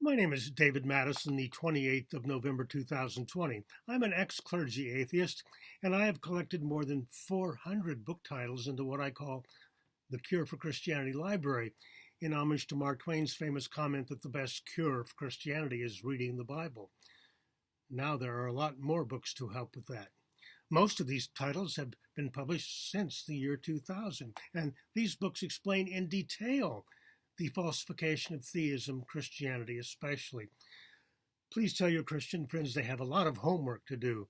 My name is David Madison, the 28th of November 2020. I'm an ex-clergy atheist, and I have collected more than 400 book titles into what I call the Cure for Christianity library, in homage to Mark Twain's famous comment that the best cure for Christianity is reading the Bible. Now there are a lot more books to help with that. Most of these titles have been published since the year 2000, and these books explain in detail the falsification of theism, Christianity especially. Please tell your Christian friends they have a lot of homework to do.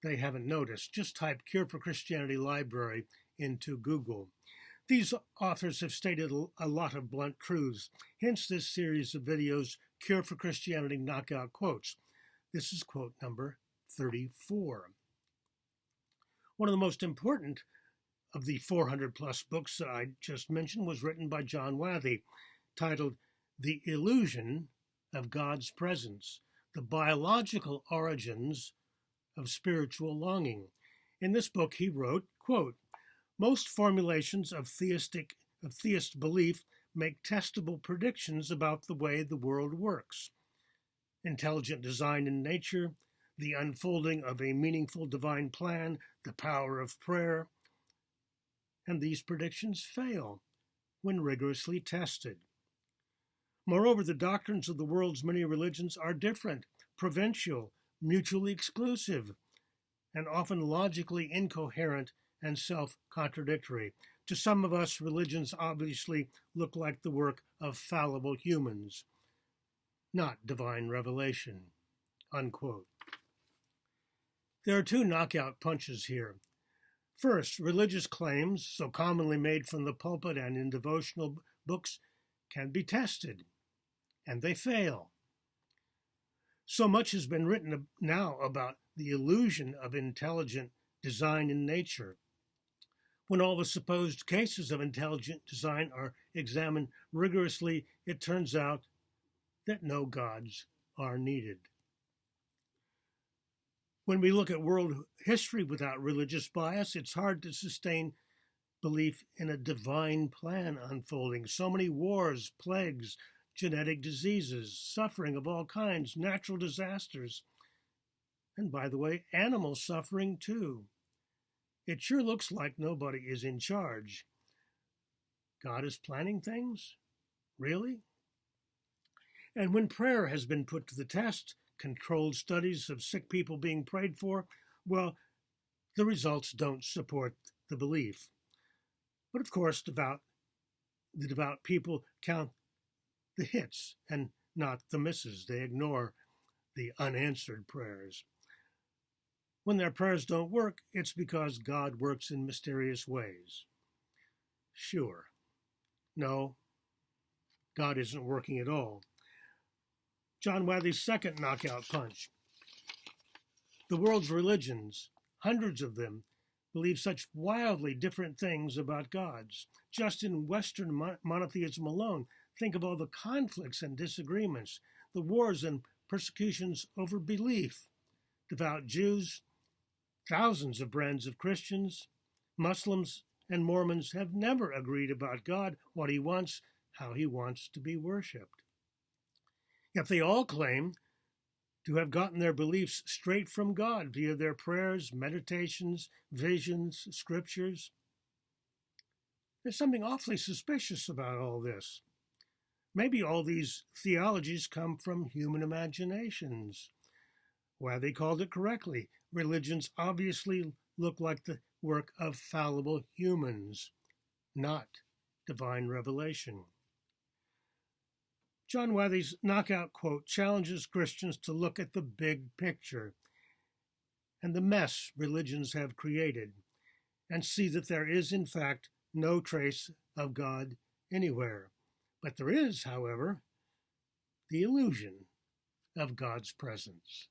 They haven't noticed. Just type Cure for Christianity Library into Google. These authors have stated a lot of blunt truths, hence this series of videos, Cure for Christianity Knockout Quotes. This is quote number 34. One of the most important of the 400 plus books that I just mentioned was written by John Wathy, titled The Illusion of God's Presence, The Biological Origins of Spiritual Longing. In this book he wrote, quote, "Most formulations of theist belief make testable predictions about the way the world works. Intelligent design in nature, the unfolding of a meaningful divine plan, the power of prayer, and these predictions fail when rigorously tested. Moreover, the doctrines of the world's many religions are different, provincial, mutually exclusive, and often logically incoherent and self-contradictory. To some of us, religions obviously look like the work of fallible humans, not divine revelation." Unquote. There are two knockout punches here. First, religious claims, so commonly made from the pulpit and in devotional books, can be tested, and they fail. So much has been written now about the illusion of intelligent design in nature. When all the supposed cases of intelligent design are examined rigorously, it turns out that no gods are needed. When we look at world history without religious bias, it's hard to sustain belief in a divine plan unfolding. So many wars, plagues, genetic diseases, suffering of all kinds, natural disasters, and by the way, animal suffering too. It sure looks like nobody is in charge. God is planning things? Really? And when prayer has been put to the test, controlled studies of sick people being prayed for, well, the results don't support the belief. But of course, the devout people count the hits and not the misses. They ignore the unanswered prayers. When their prayers don't work, it's because God works in mysterious ways. Sure. No, God isn't working at all. John Wathy's second knockout punch. The world's religions, hundreds of them, believe such wildly different things about gods. Just in Western monotheism alone, think of all the conflicts and disagreements, the wars and persecutions over belief. Devout Jews, thousands of brands of Christians, Muslims, and Mormons have never agreed about God, what he wants, how he wants to be worshipped. Yet they all claim to have gotten their beliefs straight from God via their prayers, meditations, visions, scriptures. There's something awfully suspicious about all this. Maybe all these theologies come from human imaginations. Wathy called it correctly. Religions obviously look like the work of fallible humans, not divine revelation. John Wathy's knockout quote challenges Christians to look at the big picture and the mess religions have created and see that there is, in fact, no trace of God anywhere. But there is, however, the illusion of God's presence.